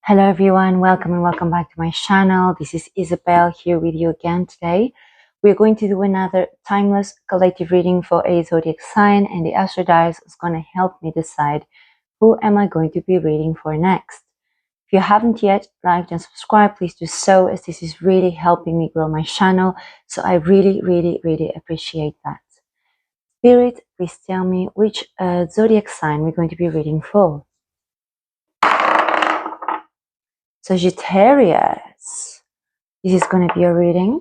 Hello everyone, welcome and welcome back to my channel. This is Isabel here with you again today. We're going to do another timeless collective reading for a zodiac sign, and the Astro Dice is going to help me decide who am I going to be reading for next. If you haven't yet liked and subscribed, please do so, as this is really helping me grow my channel. So I really appreciate that. Spirit, please tell me which zodiac sign we're going to be reading for. Sagittarius. This is going to be a reading.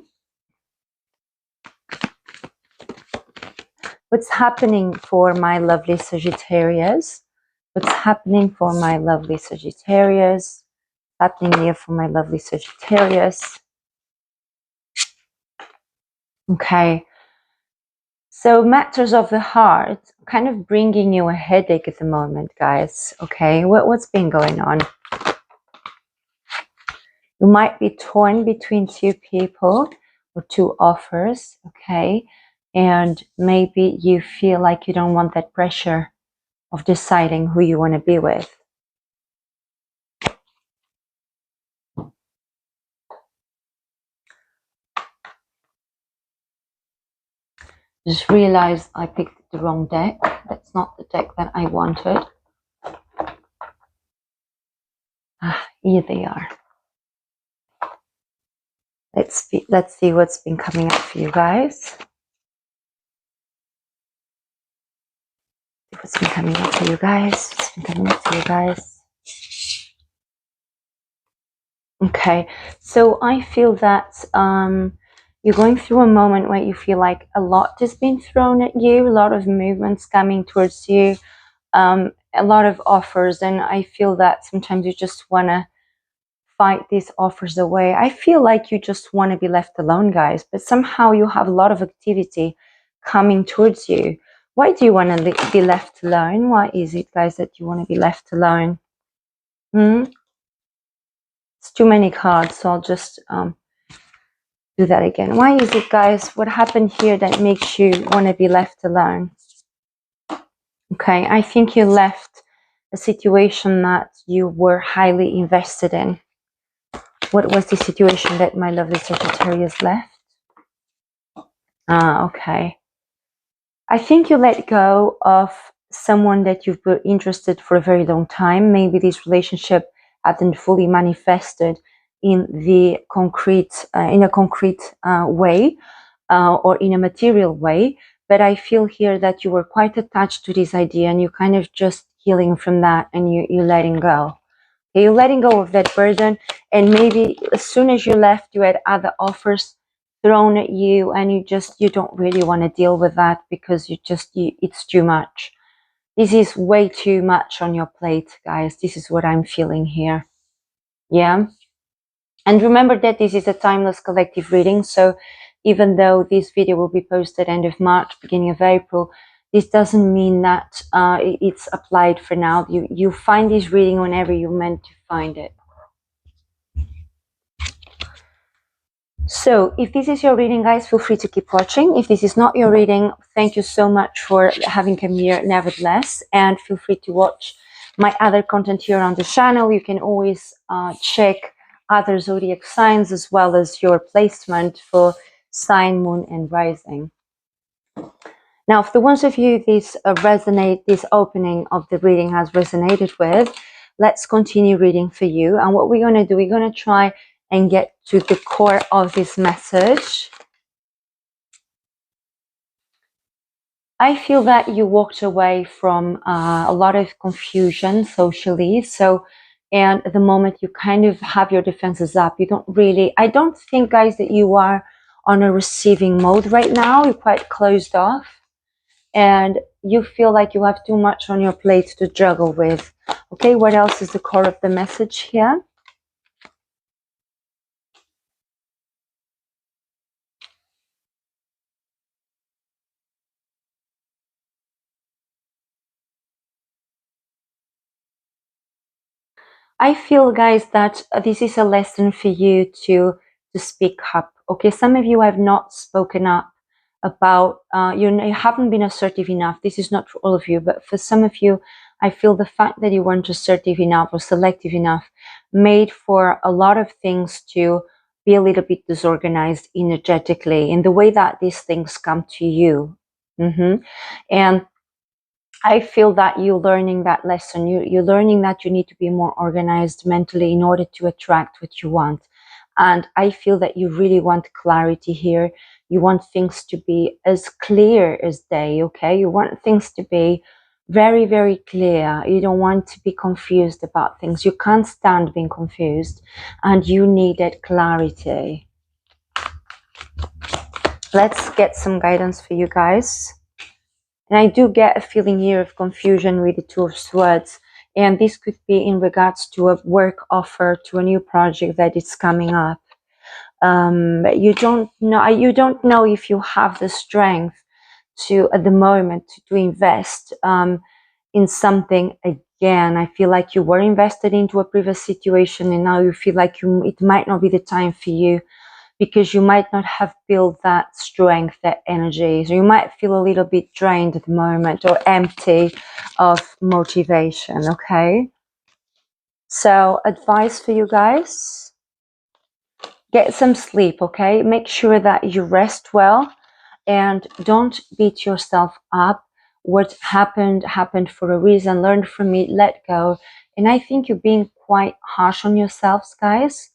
What's happening for my lovely Sagittarius? What's happening for my lovely Sagittarius? Happening here for my lovely Sagittarius. Okay. So matters of the heart, kind of bringing you a headache at the moment, guys. Okay. What's been going on? You might be torn between two people or two offers, okay? And maybe you feel like you don't want that pressure of deciding who you want to be with. Just realized I picked the wrong deck. That's not the deck that I wanted. Here they are. Let's see what's been coming up for you guys. What's been coming up for you guys? What's been coming up for you guys? Okay, so I feel that you're going through a moment where you feel like a lot has been thrown at you, a lot of movements coming towards you, a lot of offers, and I feel that sometimes you just want to fight these offers away. I feel like you just want to be left alone, guys, but somehow you have a lot of activity coming towards you. Why do you want to be left alone? Why is it, guys, that you want to be left alone? It's too many cards, so I'll just do that again. Why is it, guys? What happened here that makes you want to be left alone? Okay, I think you left a situation that you were highly invested in. What was the situation that my lovely Sagittarius left? Okay. I think you let go of someone that you've been interested for a very long time. Maybe this relationship hadn't fully manifested in the concrete, in a concrete way, or in a material way. But I feel here that you were quite attached to this idea, and you're kind of just healing from that, and you're letting go. Okay, you're letting go of that burden, and maybe as soon as you left, you had other offers thrown at you, and you don't really want to deal with that because it's too much. This is way too much on your plate, guys. This is what I'm feeling here. Yeah. And remember that this is a timeless collective reading, so even though this video will be posted end of March, beginning of April, this doesn't mean that it's applied for now. You find this reading whenever you're meant to find it. So if this is your reading, guys, feel free to keep watching. If this is not your reading, thank you so much for having come here nevertheless, and feel free to watch my other content here on the channel. You can always check other zodiac signs as well as your placement for sign, moon, and rising. Now, for the ones of you this opening of the reading has resonated with, let's continue reading for you. And what we're going to do, we're going to try and get to the core of this message. I feel that you walked away from a lot of confusion socially. And at the moment you kind of have your defenses up. I don't think, guys, that you are on a receiving mode right now. You're quite closed off. And you feel like you have too much on your plate to juggle with. Okay, what else is the core of the message here? I feel, guys, that this is a lesson for you to speak up. Okay, some of you have not spoken up about, you haven't been assertive enough. This is not for all of you, but for some of you, I feel the fact that you weren't assertive enough or selective enough made for a lot of things to be a little bit disorganized energetically in the way that these things come to you. And I feel that you're learning that lesson. You're learning that you need to be more organized mentally in order to attract what you want. And I feel that you really want clarity here. You want things to be as clear as day, okay? You want things to be very, very clear. You don't want to be confused about things. You can't stand being confused, and you needed clarity. Let's get some guidance for you guys. And I do get a feeling here of confusion with the Two of Swords. And this could be in regards to a work offer, to a new project that is coming up. You don't know if you have the strength to, at the moment, to invest in something again. I feel like you were invested into a previous situation, and now you feel like it might not be the time for you, because you might not have built that strength, that energy. So you might feel a little bit drained at the moment or empty of motivation, okay? So advice for you guys, get some sleep, okay? Make sure that you rest well and don't beat yourself up. What happened for a reason. Learn from it, let go. And I think you're being quite harsh on yourselves, guys.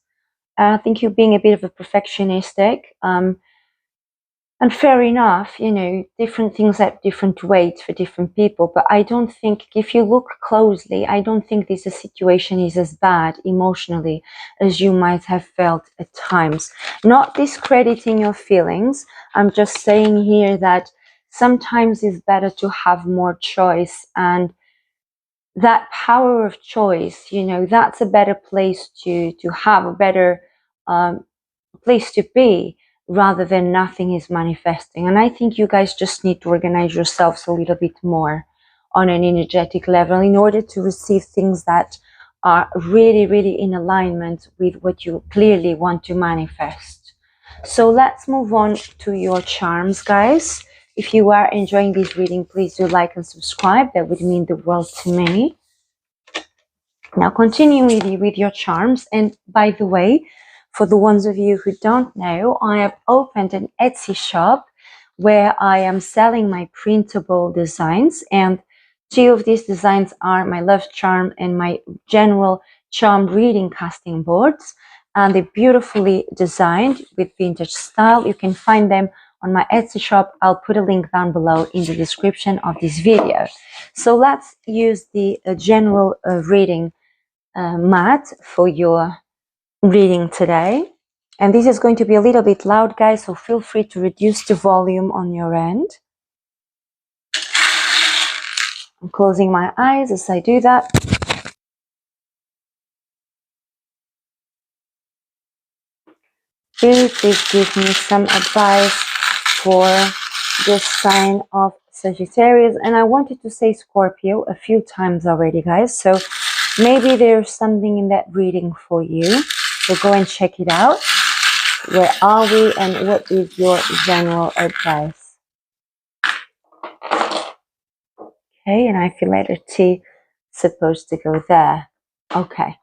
I think you're being a bit of a perfectionistic. And fair enough, you know, different things have different weights for different people. But I don't think, if you look closely, I don't think this situation is as bad emotionally as you might have felt at times. Not discrediting your feelings. I'm just saying here that sometimes it's better to have more choice, and that power of choice, you know, that's a better place to have, a better place to be, rather than nothing is manifesting. And I think you guys just need to organize yourselves a little bit more on an energetic level in order to receive things that are really, really in alignment with what you clearly want to manifest. So let's move on to your charms, guys. If you are enjoying this reading, please do like and subscribe. That would mean the world to me. Now continuing with your charms. And by the way, for the ones of you who don't know, I have opened an Etsy shop where I am selling my printable designs, and two of these designs are my love charm and my general charm reading casting boards, and they're beautifully designed with vintage style. You can find them on my Etsy shop. I'll put a link down below in the description of this video. So let's use the general reading mat for your reading today. And this is going to be a little bit loud, guys, so feel free to reduce the volume on your end. I'm closing my eyes as I do that. Please give me some advice for this sign of Sagittarius. And I wanted to say Scorpio a few times already, guys, so maybe there's something in that reading for you. So go and check it out. Where are we, and what is your general advice? Okay, and I feel letter T supposed to go there. Okay.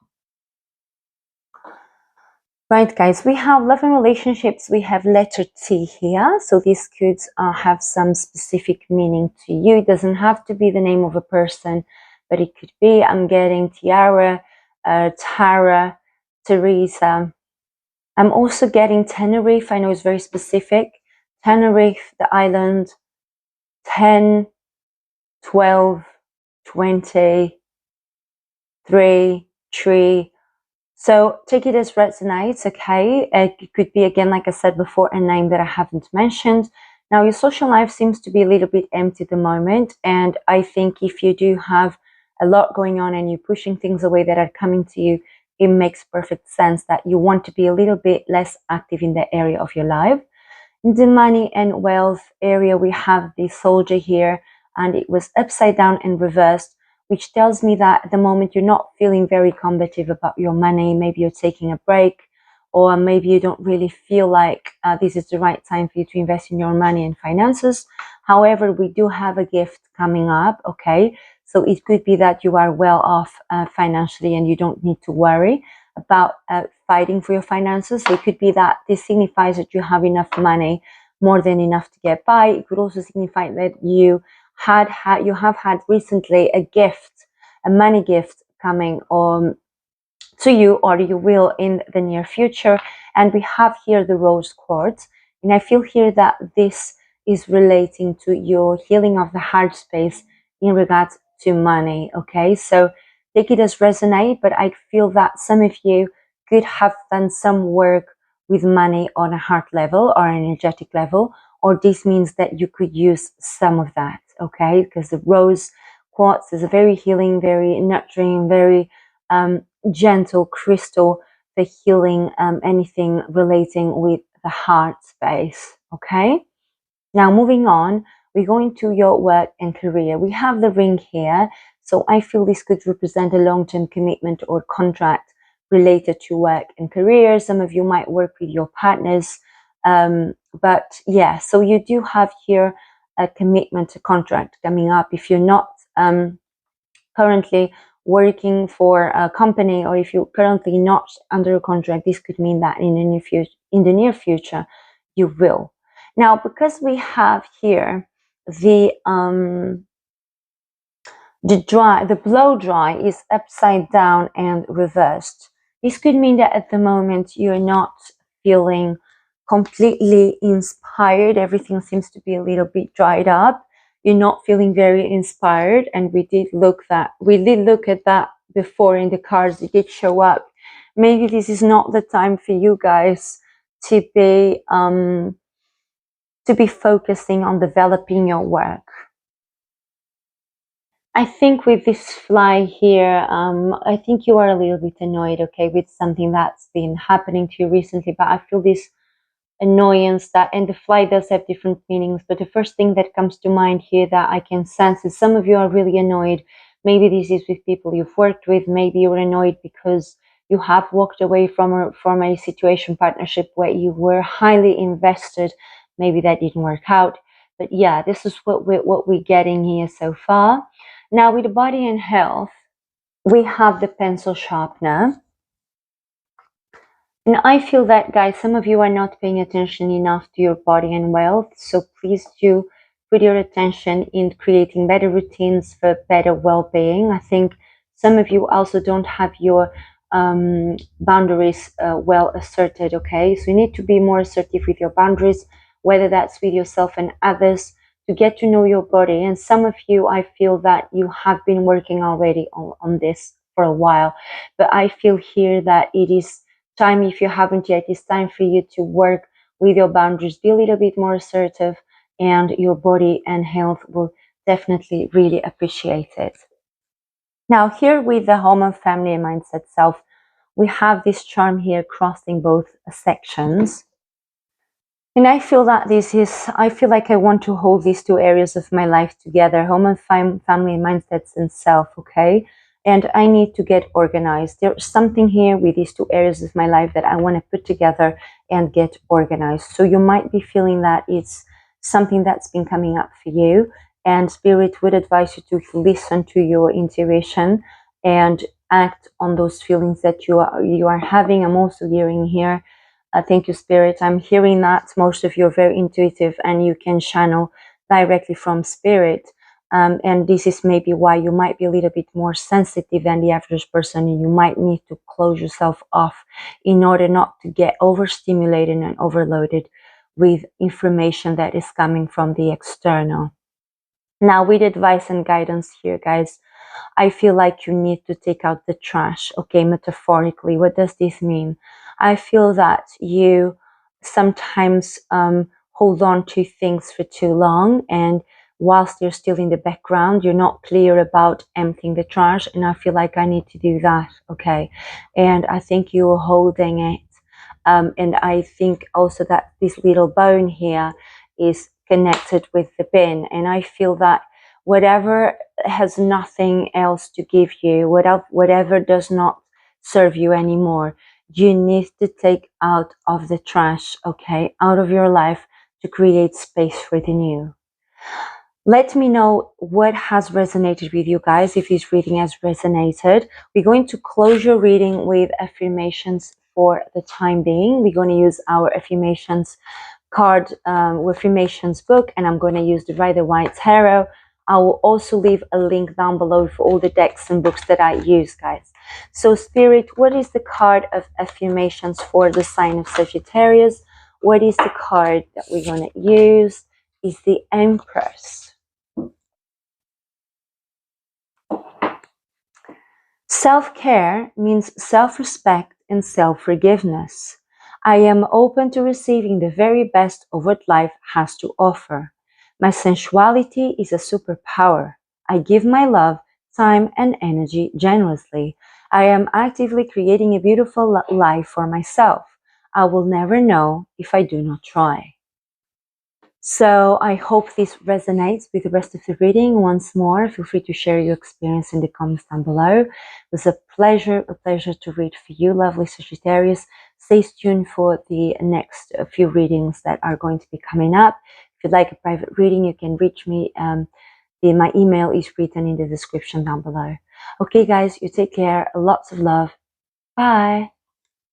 Right, guys, we have love and relationships. We have letter T here. So this could have some specific meaning to you. It doesn't have to be the name of a person, but it could be, I'm getting Tiara, Tara, Teresa. I'm also getting Tenerife. I know it's very specific. Tenerife, the island, 10, 12, 20, 3, 3. So take it as resonates, okay? It could be, again, like I said before, a name that I haven't mentioned. Now, your social life seems to be a little bit empty at the moment. And I think if you do have a lot going on and you're pushing things away that are coming to you, it makes perfect sense that you want to be a little bit less active in that area of your life. In the money and wealth area, we have the soldier here, and it was upside down and reversed, which tells me that at the moment you're not feeling very combative about your money. Maybe you're taking a break, or maybe you don't really feel like this is the right time for you to invest in your money and finances. However, we do have a gift coming up, okay? So it could be that you are well off financially and you don't need to worry about fighting for your finances. It could be that this signifies that you have enough money, more than enough to get by. It could also signify that you have had recently a gift, a money gift coming to you, or you will in the near future. And we have here the rose quartz, and I feel here that this is relating to your healing of the heart space in regards to money. Okay, so take it as resonate, but I feel that some of you could have done some work with money on a heart level or energetic level, or this means that you could use some of that. Okay, because the rose quartz is a very healing, very nurturing, very gentle crystal for healing anything relating with the heart space. Okay, now moving on, we're going to your work and career. We have the ring here, so I feel this could represent a long-term commitment or contract related to work and career. Some of you might work with your partners, but yeah, so you do have here a commitment, a contract coming up. If you're not currently working for a company, or if you're currently not under a contract, this could mean that in the near future you will. Now, because we have here the blow dry is upside down and reversed, this could mean that at the moment you're not feeling completely inspired. Everything seems to be a little bit dried up. You're not feeling very inspired, and we did look at that before in the cards. It did show up. Maybe this is not the time for you guys to be focusing on developing your work. I think with this fly here, I think you are a little bit annoyed, okay, with something that's been happening to you recently, but I feel this annoyance that, and the fly does have different meanings, but the first thing that comes to mind here that I can sense is some of you are really annoyed. Maybe this is with people you've worked with. Maybe you're annoyed because you have walked away from a situation, partnership where you were highly invested. Maybe that didn't work out, but yeah, this is what we're getting here so far. Now with the body and health, we have the pencil sharpener. And I feel that, guys, some of you are not paying attention enough to your body and wealth. So please do put your attention in creating better routines for better well-being. I think some of you also don't have your boundaries well asserted, okay? So you need to be more assertive with your boundaries, whether that's with yourself and others, to get to know your body. And some of you, I feel that you have been working already on this for a while, but I feel here that it is time, if you haven't yet, it's time for you to work with your boundaries, be a little bit more assertive, and your body and health will definitely really appreciate it. Now here with the home and family and mindset self, we have this charm here crossing both sections. And I feel that I feel like I want to hold these two areas of my life together, home and family, mindsets and self, okay? And I need to get organized. There's something here with these two areas of my life that I want to put together and get organized. So you might be feeling that it's something that's been coming up for you, and Spirit would advise you to listen to your intuition and act on those feelings that you are having. I'm also hearing here, thank you, Spirit. I'm hearing that most of you are very intuitive and you can channel directly from Spirit. And this is maybe why you might be a little bit more sensitive than the average person, and you might need to close yourself off in order not to get overstimulated and overloaded with information that is coming from the external. Now, with advice and guidance here, guys, I feel like you need to take out the trash, okay, metaphorically. What does this mean? I feel that you sometimes hold on to things for too long, and whilst you're still in the background, you're not clear about emptying the trash, and I feel like I need to do that, okay? And I think you're holding it. And I think also that this little bone here is connected with the bin, and I feel that whatever has nothing else to give you, whatever does not serve you anymore, you need to take out of the trash, okay, out of your life, to create space for the new. Let me know what has resonated with you guys, if this reading has resonated. We're going to close your reading with affirmations for the time being. We're going to use our affirmations card, affirmations book, and I'm going to use the Rider-Waite Tarot. I will also leave a link down below for all the decks and books that I use, guys. So Spirit, what is the card of affirmations for the sign of Sagittarius? What is the card that we're going to use? Is the Empress. Self-care means self-respect and self-forgiveness. I am open to receiving the very best of what life has to offer. My sensuality is a superpower. I give my love, time, and energy generously. I am actively creating a beautiful life for myself. I will never know if I do not try. So I hope this resonates with the rest of the reading. Once more, feel free to share your experience in the comments down below. It was a pleasure to read for you, lovely Sagittarius. Stay tuned for the next few readings that are going to be coming up. If you'd like a private reading, you can reach me. My email is written in the description down below. Okay, guys, you take care. Lots of love. Bye.